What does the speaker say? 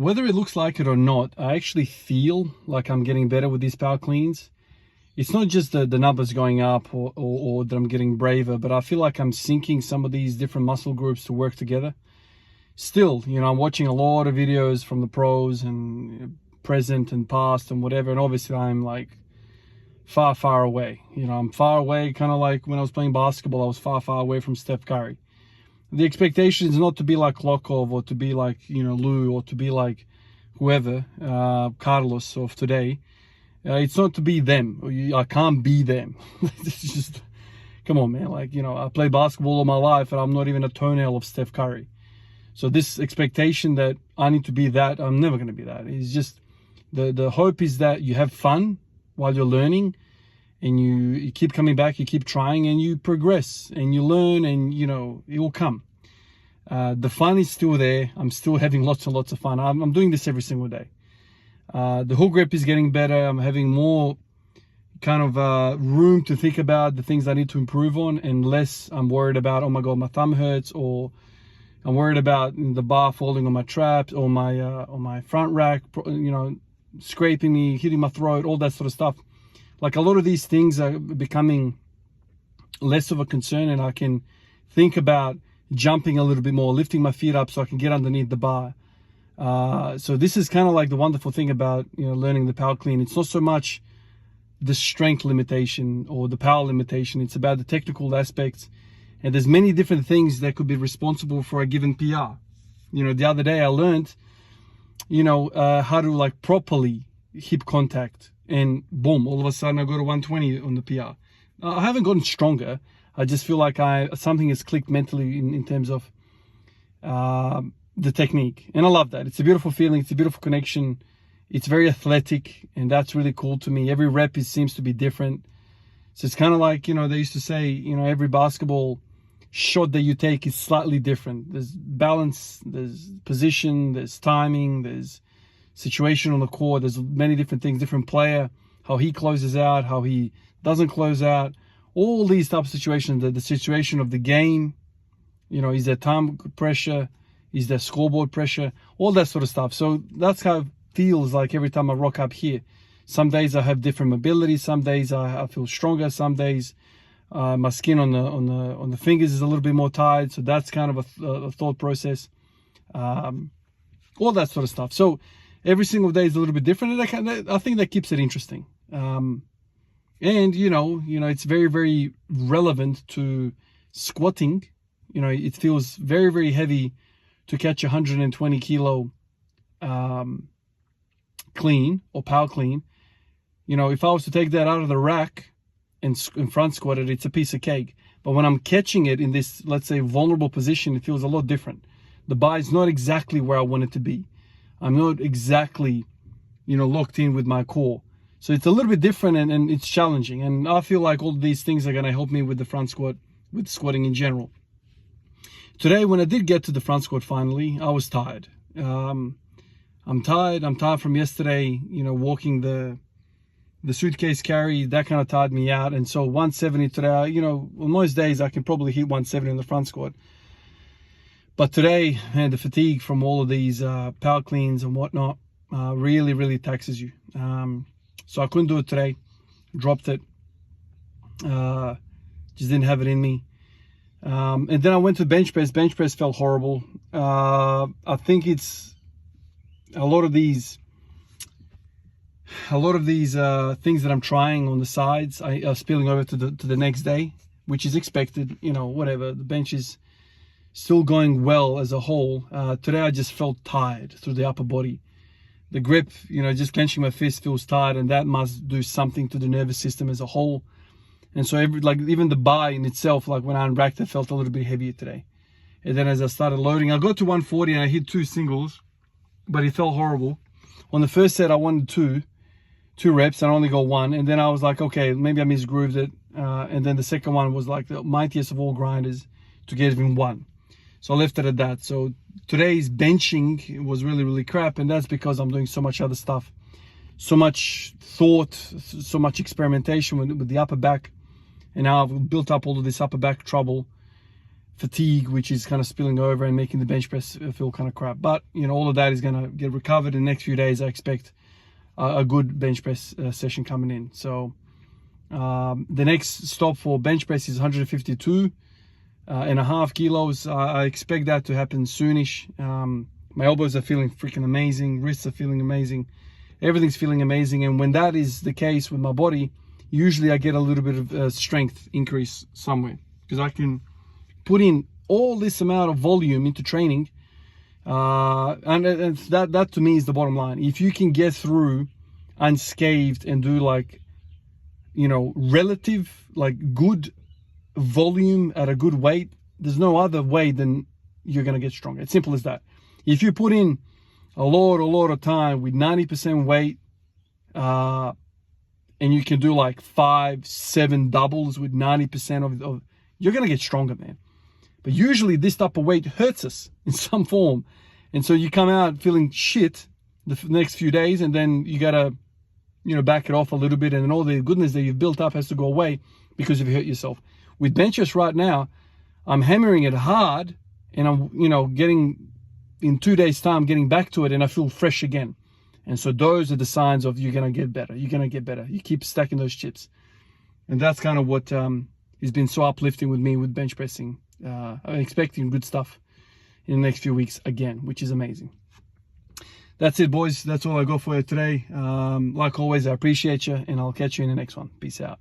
whether it looks like it or not, I actually feel like I'm getting better with these power cleans. It's not just the numbers going up or that I'm getting braver, but I feel like I'm syncing some of these different muscle groups to work together. Still, I'm watching a lot of videos from the pros and present and past and whatever, and obviously I'm like far away. I'm far away, kind of like when I was playing basketball, I was far away from Steph Curry. The expectation is not to be like Lokov or to be like, Lou, or to be like whoever, Carlos of today. It's not to be them. I can't be them. It's just, come on, man. Like, I played basketball all my life and I'm not even a toenail of Steph Curry. So this expectation that I need to be that, I'm never going to be that. It's just, the hope is that you have fun while you're learning, and you keep coming back, you keep trying, and you progress and you learn, and it will come. The fun is still there. I'm still having lots and lots of fun. I'm doing this every single day. The hook grip is getting better. I'm having more kind of room to think about the things I need to improve on, and less I'm worried about, oh my god, my thumb hurts, or I'm worried about the bar falling on my traps, or my front rack, scraping me, hitting my throat, all that sort of stuff. Like, a lot of these things are becoming less of a concern, and I can think about jumping a little bit more, lifting my feet up so I can get underneath the bar. So this is kind of like the wonderful thing about learning the power clean. It's not so much the strength limitation or the power limitation. It's about the technical aspects, and there's many different things that could be responsible for a given PR. The other day I learned how to like properly hip contact, and boom, all of a sudden I go to 120 on the PR. I haven't gotten stronger. I just feel like something has clicked mentally in terms of the technique, and I love that. It's a beautiful feeling. It's a beautiful connection. It's very athletic, and that's really cool to me. Every rep seems to be different. So it's kind of like, they used to say, every basketball shot that you take is slightly different. There's balance, there's position, there's timing, there's situation on the court, there's many different things, different player, how he closes out, how he doesn't close out, all these types of situations, the situation of the game, is there time pressure, is there scoreboard pressure, all that sort of stuff. So that's how it feels like every time I rock up here. Some days I have different mobility, some days I feel stronger, some days my skin on the fingers is a little bit more tired, so that's kind of a thought process, all that sort of stuff. So every single day is a little bit different, and I think that keeps it interesting. And it's very, very relevant to squatting. It feels very, very heavy to catch 120 kilo clean or power clean. If I was to take that out of the rack and front squat it, it's a piece of cake. But when I'm catching it in this, let's say, vulnerable position, it feels a lot different. The bar is not exactly where I want it to be. I'm not exactly, locked in with my core. So it's a little bit different, and it's challenging. And I feel like all these things are going to help me with the front squat, with squatting in general. Today, when I did get to the front squat finally, I was tired. I'm tired. I'm tired from yesterday, walking the suitcase carry. That kind of tired me out. And so 170 today, on most days I can probably hit 170 in the front squat. But today, man, the fatigue from all of these power cleans and whatnot really, really taxes you. So I couldn't do it today. Dropped it. Just didn't have it in me. And then I went to bench press. Bench press felt horrible. I think it's a lot of these things that I'm trying on the sides are spilling over to the next day, which is expected. Whatever. The bench is still going well as a whole. Today I just felt tired through the upper body. The grip, just clenching my fist feels tired, and that must do something to the nervous system as a whole. And so even the bar in itself, like when I unracked it, felt a little bit heavier today. And then as I started loading, I got to 140 and I hit 2 singles, but it felt horrible. On the first set, I wanted two reps and I only got 1. And then I was like, okay, maybe I misgrooved it. And then the second one was like the mightiest of all grinders to get even 1. So I left it at that. So today's benching was really, really crap. And that's because I'm doing so much other stuff. So much thought, so much experimentation with the upper back. And now I've built up all of this upper back trouble fatigue, which is kind of spilling over and making the bench press feel kind of crap. But you know, all of that is going to get recovered in the next few days. I expect a good bench press session coming in. So the next stop for bench press is 152.5 kilos. I expect that to happen soonish. My elbows are feeling freaking amazing, wrists are feeling amazing, everything's feeling amazing. And when that is the case with my body, usually I get a little bit of strength increase somewhere, because I can put in all this amount of volume into training, and that to me is the bottom line. If you can get through unscathed and do, like, you know, relative, like, good volume at a good weight, there's no other way than you're gonna get stronger. It's simple as that. If you put in a lot of time with 90% weight, and you can do like 5-7 doubles with 90% of, you're gonna get stronger, man. But usually this type of weight hurts us in some form. And so you come out feeling shit the next few days, and then you gotta, you know, back it off a little bit, and then all the goodness that you've built up has to go away because you've hurt yourself. With bench press right now, I'm hammering it hard, and I'm, you know, getting, in 2 days time, getting back to it, and I feel fresh again. And so those are the signs of you're gonna get better. You're gonna get better. You keep stacking those chips. And that's kind of what has been so uplifting with me with bench pressing. I'm expecting good stuff in the next few weeks again, which is amazing. That's it, boys. That's all I got for you today. Like always, I appreciate you, and I'll catch you in the next one. Peace out.